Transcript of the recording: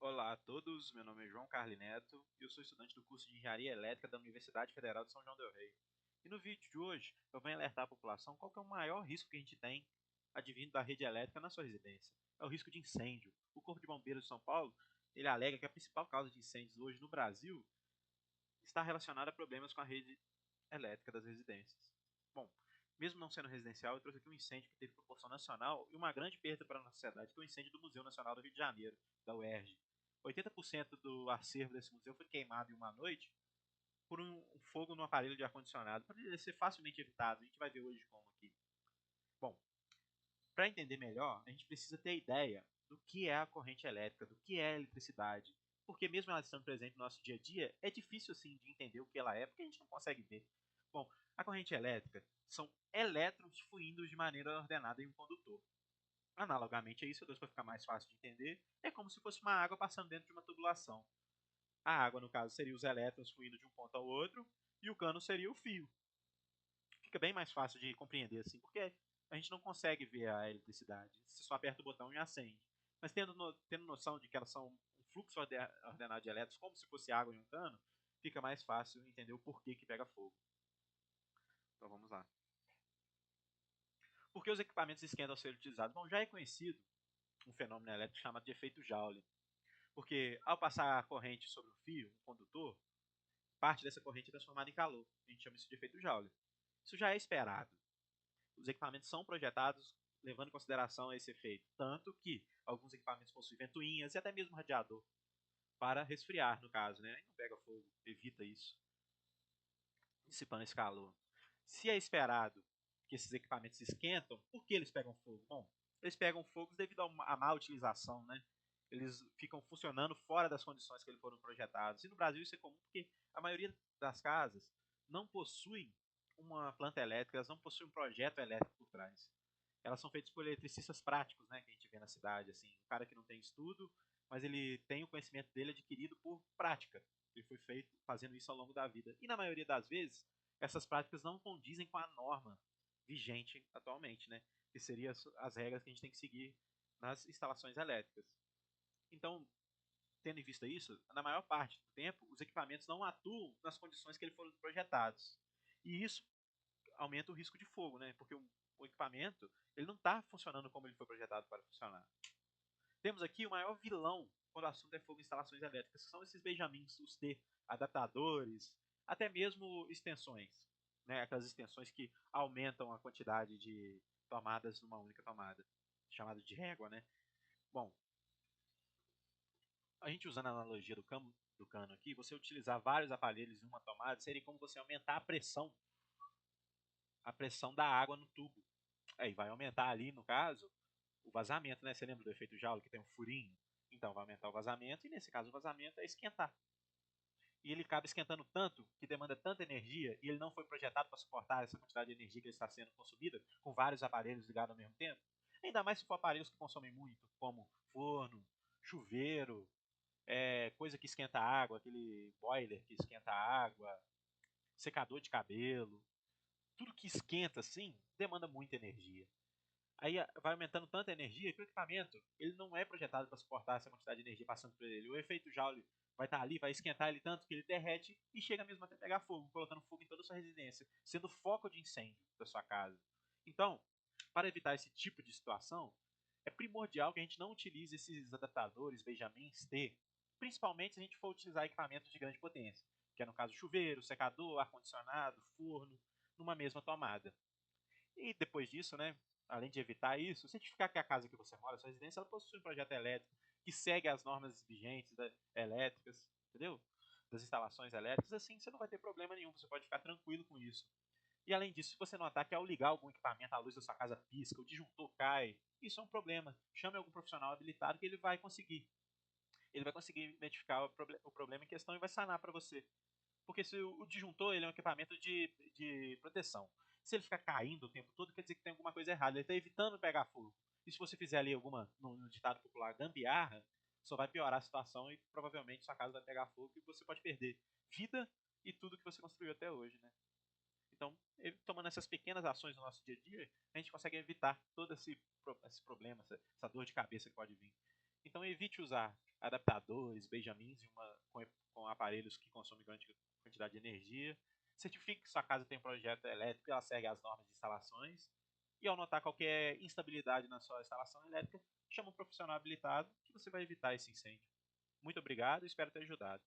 Olá a todos, meu nome é João Carli Neto e eu sou estudante do curso de Engenharia Elétrica da Universidade Federal de São João del Rei. E no vídeo de hoje eu venho alertar a população qual que é o maior risco que a gente tem advindo da rede elétrica na sua residência. É o risco de incêndio. O Corpo de Bombeiros de São Paulo, ele alega que a principal causa de incêndios hoje no Brasil está relacionada a problemas com a rede elétrica das residências. Bom, mesmo não sendo residencial, eu trouxe aqui um incêndio que teve proporção nacional e uma grande perda para a nossa sociedade, que é o incêndio do Museu Nacional do Rio de Janeiro, da UERJ. 80% do acervo desse museu foi queimado em uma noite por um fogo no aparelho de ar-condicionado. Poderia ser facilmente evitado, a gente vai ver hoje como aqui. Bom, para entender melhor, a gente precisa ter ideia do que é a corrente elétrica, do que é a eletricidade. Porque mesmo ela estando presente no nosso dia a dia, é difícil assim de entender o que ela é, porque a gente não consegue ver. Bom, a corrente elétrica são elétrons fluindo de maneira ordenada em um condutor. Analogamente a isso, para ficar mais fácil de entender, é como se fosse uma água passando dentro de uma tubulação. A água, no caso, seria os elétrons fluindo de um ponto ao outro, e o cano seria o fio. Fica bem mais fácil de compreender assim, porque a gente não consegue ver a eletricidade. Você só aperta o botão e acende. Mas tendo noção de que elas são um fluxo ordenado de elétrons, como se fosse água em um cano, fica mais fácil entender o porquê que pega fogo. Então vamos lá. Por que os equipamentos esquentam ao ser utilizados? Bom, já é conhecido um fenômeno elétrico chamado de efeito Joule. Porque ao passar a corrente sobre um fio, um condutor, parte dessa corrente é transformada em calor. A gente chama isso de efeito Joule. Isso já é esperado. Os equipamentos são projetados levando em consideração esse efeito. Tanto que alguns equipamentos possuem ventoinhas e até mesmo radiador para resfriar, no caso, né? E não pega fogo, evita isso, dissipando esse calor. Se é esperado que esses equipamentos esquentam, por que eles pegam fogo? Bom, eles pegam fogo devido à má utilização, né? Eles ficam funcionando fora das condições que eles foram projetados. E no Brasil isso é comum porque a maioria das casas não possuem uma planta elétrica, elas não possuem um projeto elétrico por trás. Elas são feitas por eletricistas práticos, né, que a gente vê na cidade, assim, um cara que não tem estudo, mas ele tem o conhecimento dele adquirido por prática. Ele foi feito fazendo isso ao longo da vida. E na maioria das vezes, essas práticas não condizem com a norma vigente atualmente, né? Que seriam as regras que a gente tem que seguir nas instalações elétricas. Então, tendo em vista isso, na maior parte do tempo, os equipamentos não atuam nas condições que eles foram projetados. E isso aumenta o risco de fogo, né? Porque o equipamento ele não está funcionando como ele foi projetado para funcionar. Temos aqui o maior vilão quando o assunto é fogo em instalações elétricas, que são esses benjamins, os T, adaptadores, até mesmo extensões. Né? Aquelas extensões que aumentam a quantidade de tomadas numa única tomada, chamada de régua. Né? Bom, a gente usando a analogia do cano aqui, você utilizar vários aparelhos em uma tomada seria como você aumentar a pressão da água no tubo. Aí vai aumentar ali, no caso, o vazamento, né? Você lembra do efeito Joule que tem um furinho? Então vai aumentar o vazamento e nesse caso o vazamento é esquentar. E ele acaba esquentando tanto, que demanda tanta energia, e ele não foi projetado para suportar essa quantidade de energia que está sendo consumida com vários aparelhos ligados ao mesmo tempo. Ainda mais se for aparelhos que consomem muito, como forno, chuveiro, coisa que esquenta água, aquele boiler que esquenta água, secador de cabelo. Tudo que esquenta assim demanda muita energia. Aí vai aumentando tanta energia que o equipamento ele não é projetado para suportar essa quantidade de energia passando por ele. O efeito Joule vai estar ali, vai esquentar ele tanto que ele derrete e chega mesmo até pegar fogo, colocando fogo em toda a sua residência, sendo foco de incêndio da sua casa. Então, para evitar esse tipo de situação, é primordial que a gente não utilize esses adaptadores, benjamins, T, principalmente se a gente for utilizar equipamentos de grande potência, que é no caso chuveiro, secador, ar-condicionado, forno, numa mesma tomada. E depois disso, né, além de evitar isso, certificar que a casa que você mora, a sua residência, ela possui um projeto elétrico que segue as normas vigentes elétricas, entendeu? Das instalações elétricas, assim você não vai ter problema nenhum, você pode ficar tranquilo com isso. E além disso, se você notar que ao ligar algum equipamento, a luz da sua casa pisca, o disjuntor cai, isso é um problema. Chame algum profissional habilitado que ele vai conseguir. Ele vai conseguir identificar o problema em questão e vai sanar para você. Porque se o disjuntor ele é um equipamento de proteção. Se ele ficar caindo o tempo todo, quer dizer que tem alguma coisa errada. Ele está evitando pegar fogo. E se você fizer ali alguma, no ditado popular, gambiarra, só vai piorar a situação e provavelmente sua casa vai pegar fogo e você pode perder vida e tudo que você construiu até hoje, né? Então, tomando essas pequenas ações no nosso dia a dia, a gente consegue evitar todo esse problema, essa dor de cabeça que pode vir. Então, evite usar adaptadores, benjamins com aparelhos que consomem grande quantidade de energia. Certifique que sua casa tem um projeto elétrico e ela segue as normas de instalações. E ao notar qualquer instabilidade na sua instalação elétrica, chama um profissional habilitado que você vai evitar esse incêndio. Muito obrigado e espero ter ajudado.